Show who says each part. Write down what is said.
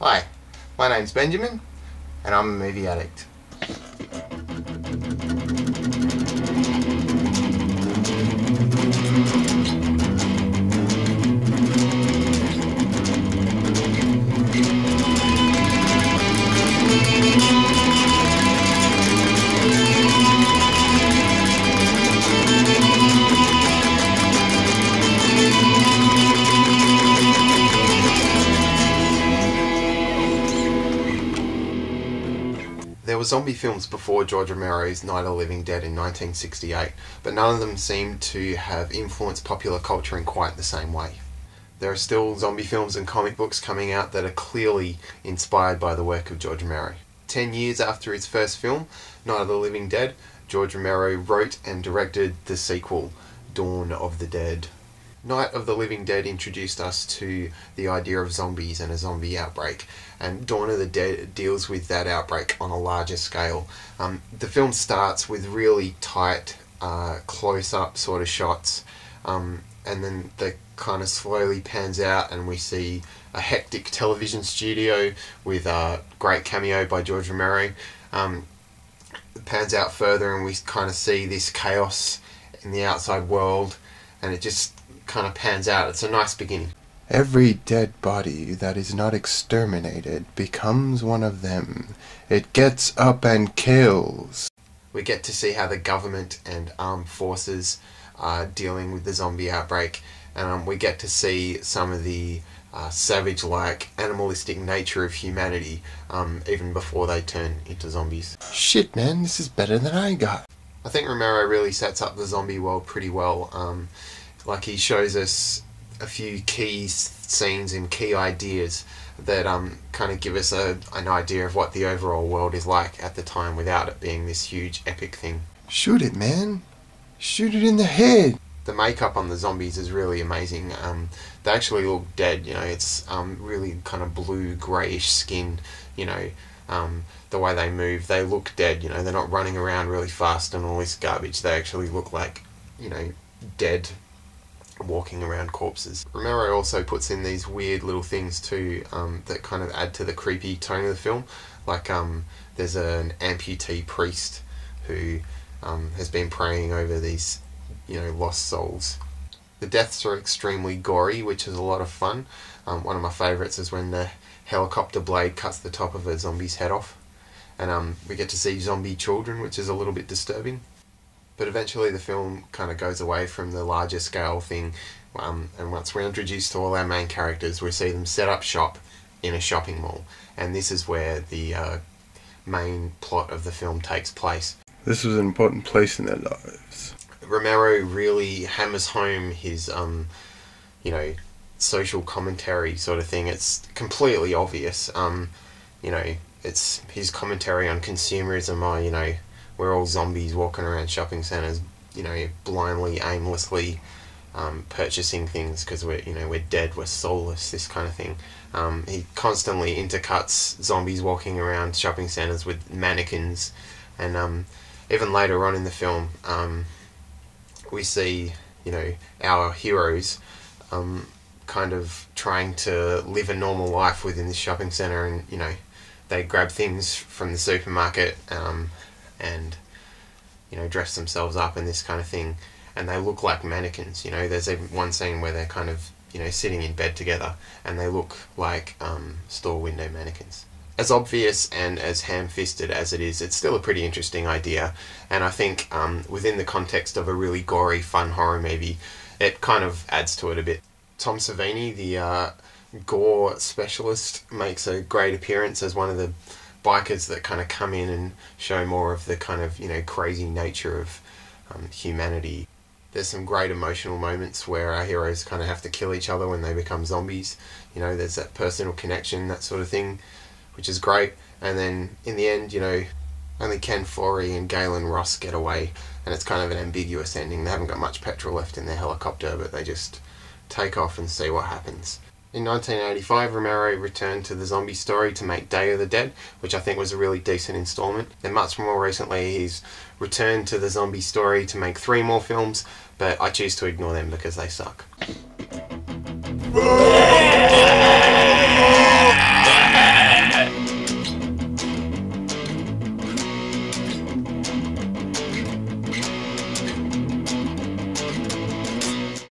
Speaker 1: Hi, my name's Benjamin, and I'm a movie addict. There were zombie films before George Romero's Night of the Living Dead in 1968, but none of them seem to have influenced popular culture in quite the same way. There are still zombie films and comic books coming out that are clearly inspired by the work of George Romero. 10 years after his first film, Night of the Living Dead, George Romero wrote and directed the sequel, Dawn of the Dead. Night of the Living Dead introduced us to the idea of zombies and a zombie outbreak, and Dawn of the Dead deals with that outbreak on a larger scale. The film starts with really tight, close-up sort of shots, and then the kind of slowly pans out and we see a hectic television studio with a great cameo by George Romero. It pans out further and we kind of see this chaos in the outside world, and it just kind of pans out. It's a nice beginning. Every dead body that is not exterminated becomes one of them. It gets up and kills. We get to see how the government and armed forces are dealing with the zombie outbreak, and we get to see some of the savage-like, animalistic nature of humanity even before they turn into zombies. Shit, man, this is better than I got. I think Romero really sets up the zombie world pretty well. Like, he shows us a few key scenes and key ideas that kind of give us an idea of what the overall world is like at the time without it being this huge epic thing. Shoot it, man! Shoot it in the head! The makeup on the zombies is really amazing. They actually look dead, you know. It's really kind of blue, greyish skin, you know. The way they move, they look dead, you know. They're not running around really fast and all this garbage. They actually look like, you know, dead, walking around corpses. Romero also puts in these weird little things too that kind of add to the creepy tone of the film. Like there's an amputee priest who has been praying over these, you know, lost souls. The deaths are extremely gory, which is a lot of fun. One of my favourites is when the helicopter blade cuts the top of a zombie's head off, and we get to see zombie children, which is a little bit disturbing. But eventually the film kind of goes away from the larger scale thing, and once we're introduced to all our main characters, we see them set up shop in a shopping mall, and this is where the main plot of the film takes place. This was an important place in their lives. Romero really hammers home his, you know, social commentary sort of thing. It's completely obvious. You know, it's his commentary on consumerism, you know, we're all zombies walking around shopping centres, you know, blindly, aimlessly purchasing things because we're dead, we're soulless, this kind of thing. He constantly intercuts zombies walking around shopping centres with mannequins, and even later on in the film, we see, you know, our heroes kind of trying to live a normal life within this shopping centre, and, you know, they grab things from the supermarket and, you know, dress themselves up and this kind of thing, and they look like mannequins. You know, there's even one scene where they're kind of, you know, sitting in bed together and they look like store window mannequins. As obvious and as ham-fisted as it is, it's still a pretty interesting idea, and I think within the context of a really gory, fun horror movie, it kind of adds to it a bit. Tom Savini, the gore specialist, makes a great appearance as one of the bikers that kind of come in and show more of the kind of, you know, crazy nature of humanity. There's some great emotional moments where our heroes kind of have to kill each other when they become zombies. You know, there's that personal connection, that sort of thing, which is great. And then in the end, you know, only Ken Foree and Galen Ross get away, and it's kind of an ambiguous ending. They haven't got much petrol left in their helicopter, but they just take off and see what happens. In 1985, Romero returned to the zombie story to make Day of the Dead, which I think was a really decent installment. And much more recently, he's returned to the zombie story to make 3 more films, but I choose to ignore them because they suck.